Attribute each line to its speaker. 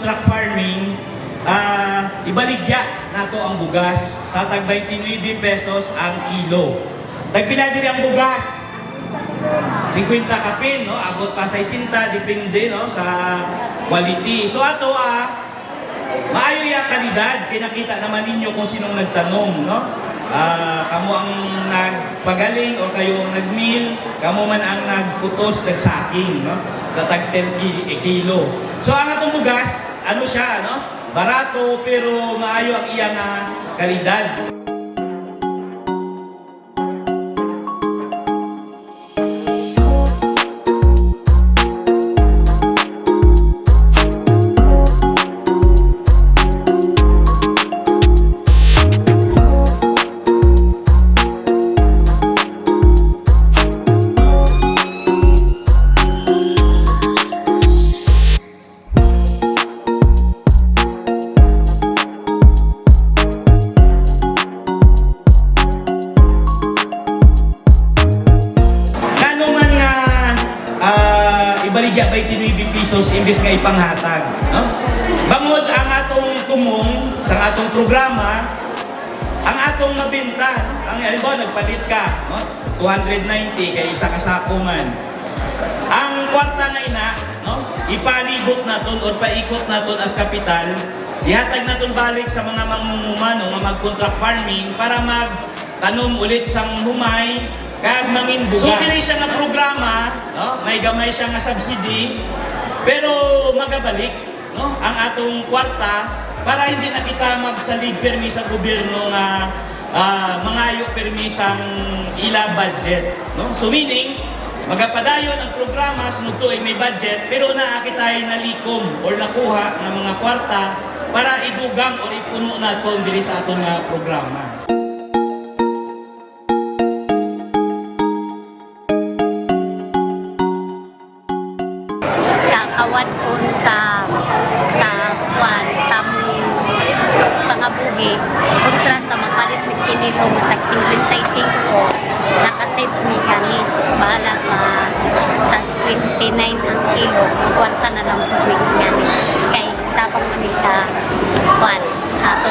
Speaker 1: mag-contract farming, ibaligya nato ang bugas sa tag 29 pesos ang kilo. Tagpila diri ang bugas? 50 kapin, no? Abot pa sa 60, depende, no? Sa quality. So ato, maayo yung kalidad. Kinakita naman ninyo kung sinong nagtanong, no? Kamo ang nagpagaling o kayo ang nagmill, kamo man ang nagputos, nagsaking, no? Sa tag 10 kilo. So ang atong bugas, ano siya, no? Barato pero maayo ang iyang kalidad. Ibaligya 29 pesos imbis nga ipanghatag, no? Bangod ang atong tumong sa atong programa, ang atong mabenta, no? Ang halimbawa nagpalit ka, no? 290 kay isa ka sako man. Ang kwarta nga ina, no? Ipalibot naton o paikot naton as kapital, ihatag naton balik sa mga mangmumuman o mag-contract farming para magtanom ulit sang humay kag mangin bugas. So dili siya nga programa, no? May gamay siya nga subsidy, pero magabalik, no? Ang atong kwarta para hindi na kita magsalig permi sa gobyerno nga mangayo permi sang ila budget, no? So meaning magapadayon ang programa sunod tuig may budget, pero naa kitay nalikom or nakuha nga mga kwarta para idugang or ipuno naton diri sa aton nga programa.
Speaker 2: Kawan sa kwan sa pangabuhi kontra sa mapalit ng kinilo matag 55 nakasave ni gani bahala tag 29 ang kilo magkwarta na lang tubig gani kay tapang kami sa kwan ato